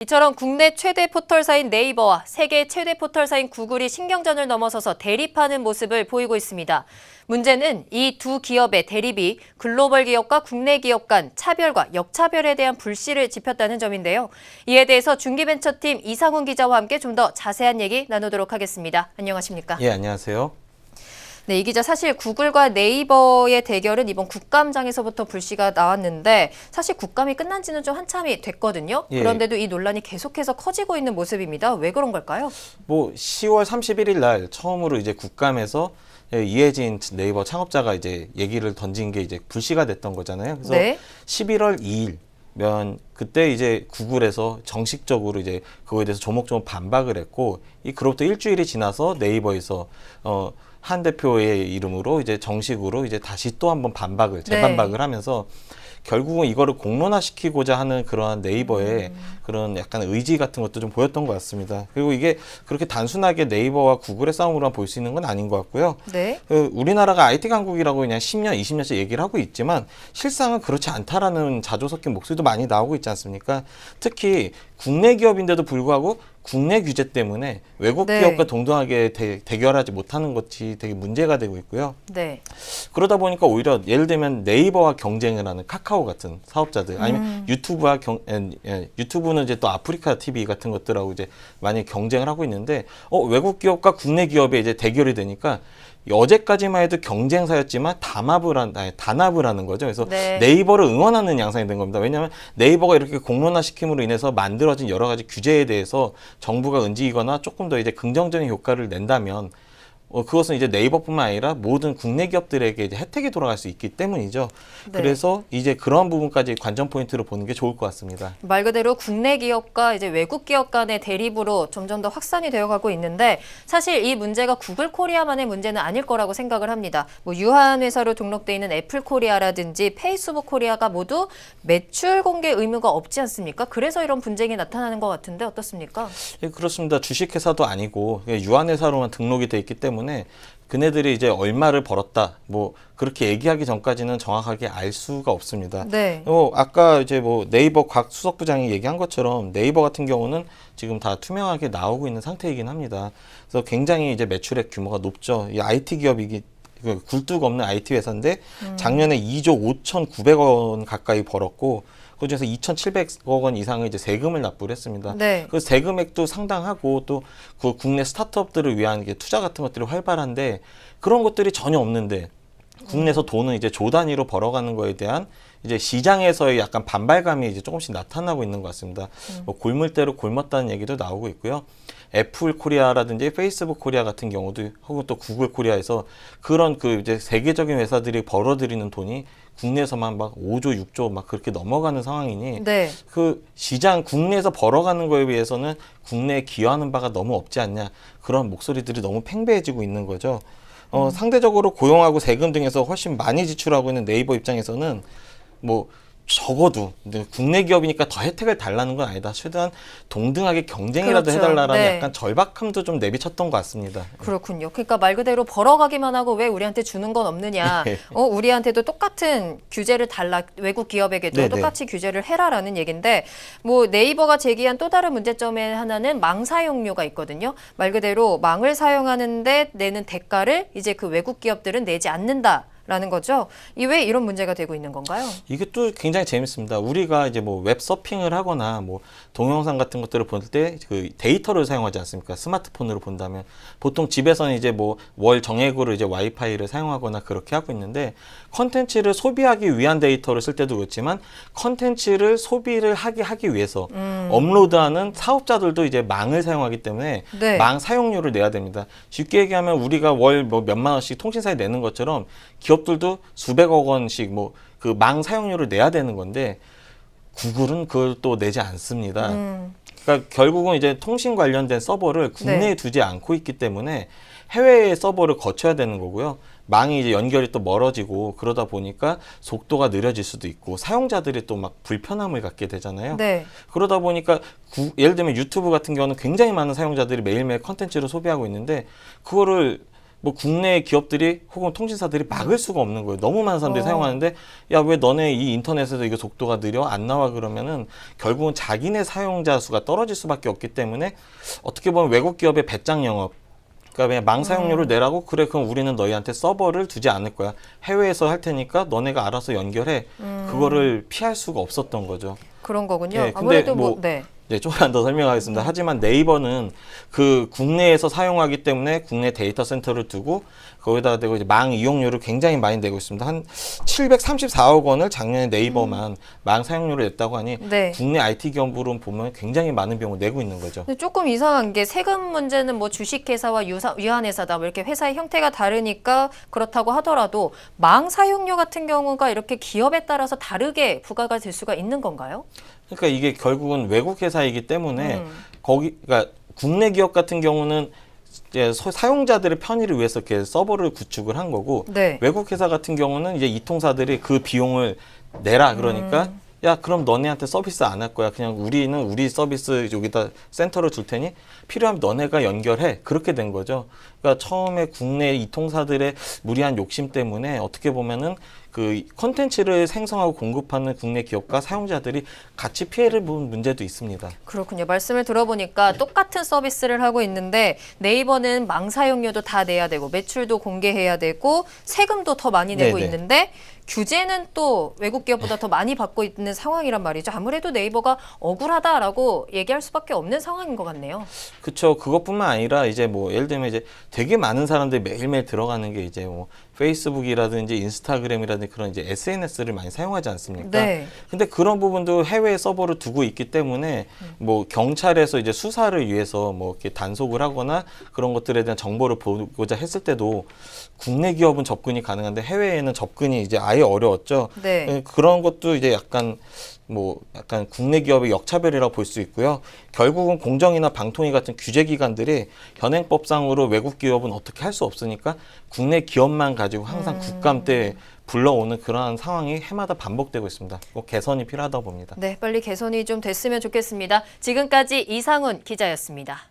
이처럼 국내 최대 포털사인 네이버와 세계 최대 포털사인 구글이 신경전을 넘어서서 대립하는 모습을 보이고 있습니다. 문제는 이 두 기업의 대립이 글로벌 기업과 국내 기업 간 차별과 역차별에 대한 불씨를 지폈다는 점인데요. 이에 대해서 중기벤처팀 이상훈 기자와 함께 좀 더 자세한 얘기 나누도록 하겠습니다. 안녕하십니까? 예, 안녕하세요. 네, 이 기자 사실 구글과 네이버의 대결은 이번 국감장에서부터 불씨가 나왔는데 사실 국감이 끝난 지는 좀 한참이 됐거든요. 예. 그런데도 이 논란이 계속해서 커지고 있는 모습입니다. 왜 그런 걸까요? 10월 31일 날 처음으로 이제 국감에서 이해진 네이버 창업자가 이제 얘기를 던진 게 이제 불씨가 됐던 거잖아요. 그래서 네. 11월 2일 그때 이제 구글에서 정식적으로 이제 그거에 대해서 조목조목 반박을 했고, 그로부터 일주일이 지나서 네이버에서 한 대표의 이름으로 이제 정식으로 이제 다시 또 한번 재반박을 하면서 결국은 이거를 공론화시키고자 하는 그러한 네이버의 그런 약간 의지 같은 것도 좀 보였던 것 같습니다. 그리고 이게 그렇게 단순하게 네이버와 구글의 싸움으로만 볼 수 있는 건 아닌 것 같고요. 네. 우리나라가 IT 강국이라고 그냥 10년, 20년째 얘기를 하고 있지만 실상은 그렇지 않다라는 자조 섞인 목소리도 많이 나오고 있지 않습니까? 특히 국내 기업인데도 불구하고 국내 규제 때문에 외국 네. 기업과 동등하게 대결하지 못하는 것이 되게 문제가 되고 있고요. 네. 그러다 보니까 오히려 예를 들면 네이버와 경쟁을 하는 카카오 같은 사업자들, 아니면 유튜브는 이제 또 아프리카 TV 같은 것들하고 이제 많이 경쟁을 하고 있는데 외국 기업과 국내 기업의 이제 대결이 되니까 어제까지만 해도 경쟁사였지만 단합을 하는 거죠. 그래서 네. 네이버를 응원하는 양상이 된 겁니다. 왜냐하면 네이버가 이렇게 공론화시킴으로 인해서 만들어진 여러 가지 규제에 대해서 정부가 움직이거나 조금 더 이제 긍정적인 효과를 낸다면 그것은 이제 네이버뿐만 아니라 모든 국내 기업들에게 이제 혜택이 돌아갈 수 있기 때문이죠. 네. 그래서 이제 그런 부분까지 관전 포인트로 보는 게 좋을 것 같습니다. 말 그대로 국내 기업과 이제 외국 기업 간의 대립으로 점점 더 확산이 되어가고 있는데 사실 이 문제가 구글 코리아만의 문제는 아닐 거라고 생각을 합니다. 뭐 유한 회사로 등록돼 있는 애플 코리아라든지 페이스북 코리아가 모두 매출 공개 의무가 없지 않습니까? 그래서 이런 분쟁이 나타나는 것 같은데 어떻습니까? 예, 그렇습니다. 주식회사도 아니고 유한회사로만 등록이 돼 있기 때문에 그네들이 이제 얼마를 벌었다, 뭐 그렇게 얘기하기 전까지는 정확하게 알 수가 없습니다. 네. 아까 이제 뭐 네이버 곽 수석부장이 얘기한 것처럼 네이버 같은 경우는 지금 다 투명하게 나오고 있는 상태이긴 합니다. 그래서 굉장히 이제 매출액 규모가 높죠. 이 IT 기업이기 굴뚝 없는 IT 회사인데 작년에 2조 5,900억 원 가까이 벌었고 그중에서 2,700억 원 이상의 이제 세금을 납부를 했습니다. 네. 그 세금액도 상당하고 또 그 국내 스타트업들을 위한 투자 같은 것들이 활발한데 그런 것들이 전혀 없는데 국내에서 돈을 이제 조 단위로 벌어가는 거에 대한 이제 시장에서의 약간 반발감이 이제 조금씩 나타나고 있는 것 같습니다. 뭐 골물대로 골랐다는 얘기도 나오고 있고요. 애플 코리아라든지 페이스북 코리아 같은 경우도 혹은 또 구글 코리아에서 그런 이제 세계적인 회사들이 벌어들이는 돈이 국내에서만 막 5조, 6조 막 그렇게 넘어가는 상황이니 네. 그 시장 국내에서 벌어가는 거에 비해서는 국내에 기여하는 바가 너무 없지 않냐 그런 목소리들이 너무 팽배해지고 있는 거죠. 상대적으로 고용하고 세금 등에서 훨씬 많이 지출하고 있는 네이버 입장에서는 뭐 적어도 국내 기업이니까 더 혜택을 달라는 건 아니다. 최대한 동등하게 경쟁이라도 그렇죠. 해달라는 네. 약간 절박함도 좀 내비쳤던 것 같습니다. 그렇군요. 그러니까 말 그대로 벌어가기만 하고 왜 우리한테 주는 건 없느냐. 우리한테도 똑같은 규제를 달라. 외국 기업에게도 네네. 똑같이 규제를 해라라는 얘기인데 뭐 네이버가 제기한 또 다른 문제점의 하나는 망 사용료가 있거든요. 말 그대로 망을 사용하는데 내는 대가를 이제 그 외국 기업들은 내지 않는다. 라는 거죠. 왜 이런 문제가 되고 있는 건가요? 이게 또 굉장히 재밌습니다. 우리가 이제 뭐 웹 서핑을 하거나 뭐 동영상 같은 것들을 볼 때 그 데이터를 사용하지 않습니까? 스마트폰으로 본다면 보통 집에서는 이제 뭐 월 정액으로 이제 와이파이를 사용하거나 그렇게 하고 있는데 컨텐츠를 소비하기 위한 데이터를 쓸 때도 그렇지만 컨텐츠를 소비를 하기 위해서 업로드하는 사업자들도 이제 망을 사용하기 때문에 네. 망 사용료를 내야 됩니다. 쉽게 얘기하면 우리가 월 뭐 몇만 원씩 통신사에 내는 것처럼 기업들도 수백억 원씩 뭐 그 망 사용료를 내야 되는 건데 구글은 그걸 또 내지 않습니다. 그러니까 결국은 이제 통신 관련된 서버를 국내에 네. 두지 않고 있기 때문에 해외의 서버를 거쳐야 되는 거고요. 망이 이제 연결이 또 멀어지고 그러다 보니까 속도가 느려질 수도 있고 사용자들이 또 막 불편함을 갖게 되잖아요. 네. 그러다 보니까 예를 들면 유튜브 같은 경우는 굉장히 많은 사용자들이 매일매일 컨텐츠를 소비하고 있는데 그거를 뭐 국내 기업들이 혹은 통신사들이 막을 수가 없는 거예요. 너무 많은 사람들이 사용하는데 야, 왜 너네 이 인터넷에서 이거 속도가 느려? 안 나와? 그러면은 결국은 자기네 사용자 수가 떨어질 수밖에 없기 때문에 어떻게 보면 외국 기업의 배짱 영업, 그러니까 그냥 망 사용료를 내라고 그래 그럼 우리는 너희한테 서버를 두지 않을 거야. 해외에서 할 테니까 너네가 알아서 연결해. 그거를 피할 수가 없었던 거죠. 그런 거군요. 네, 근데 아무래도 뭐 네. 네, 조금만 더 설명하겠습니다. 하지만 네이버는 그 국내에서 사용하기 때문에 국내 데이터 센터를 두고 거기다가 대고 이제 망 이용료를 굉장히 많이 내고 있습니다. 한 734억 원을 작년에 네이버만 망 사용료를 냈다고 하니 네. 국내 IT 기업으로 보면 굉장히 많은 비용을 내고 있는 거죠. 근데 조금 이상한 게 세금 문제는 뭐 주식회사와 유한회사다 뭐 이렇게 회사의 형태가 다르니까 그렇다고 하더라도 망 사용료 같은 경우가 이렇게 기업에 따라서 다르게 부과가 될 수가 있는 건가요? 그러니까 이게 결국은 외국 회사이기 때문에 그러니까 국내 기업 같은 경우는 이제 사용자들의 편의를 위해서 이렇게 서버를 구축을 한 거고 네. 외국 회사 같은 경우는 이제 이통사들이 그 비용을 내라 그러니까 야 그럼 너네한테 서비스 안 할 거야 그냥 우리는 우리 서비스 여기다 센터를 줄 테니 필요하면 너네가 연결해 그렇게 된 거죠. 그러니까 처음에 국내 이통사들의 무리한 욕심 때문에 어떻게 보면은 그 컨텐츠를 생성하고 공급하는 국내 기업과 사용자들이 같이 피해를 본 문제도 있습니다. 그렇군요. 말씀을 들어보니까 똑같은 서비스를 하고 있는데 네이버는 망 사용료도 다 내야 되고 매출도 공개해야 되고 세금도 더 많이 내고 네네. 있는데 규제는 또 외국 기업보다 더 많이 받고 있는 상황이란 말이죠. 아무래도 네이버가 억울하다라고 얘기할 수밖에 없는 상황인 것 같네요. 그렇죠. 그것뿐만 아니라 이제 뭐 예를 들면 이제 되게 많은 사람들이 매일매일 들어가는 게 이제 뭐 페이스북이라든지 인스타그램이라든지 그런 이제 SNS를 많이 사용하지 않습니까? 네. 근데 그런 부분도 해외에 서버를 두고 있기 때문에 뭐 경찰에서 이제 수사를 위해서 뭐 이렇게 단속을 하거나 그런 것들에 대한 정보를 보고자 했을 때도 국내 기업은 접근이 가능한데 해외에는 접근이 이제 아예 어려웠죠. 네. 그런 것도 이제 약간 국내 기업의 역차별이라고 볼 수 있고요. 결국은 공정이나 방통위 같은 규제 기관들이 현행법상으로 외국 기업은 어떻게 할 수 없으니까 국내 기업만 가지고 항상 국감때 불러오는 그러한 상황이 해마다 반복되고 있습니다. 꼭 개선이 필요하다고 봅니다. 네, 빨리 개선이 좀 됐으면 좋겠습니다. 지금까지 이상훈 기자였습니다.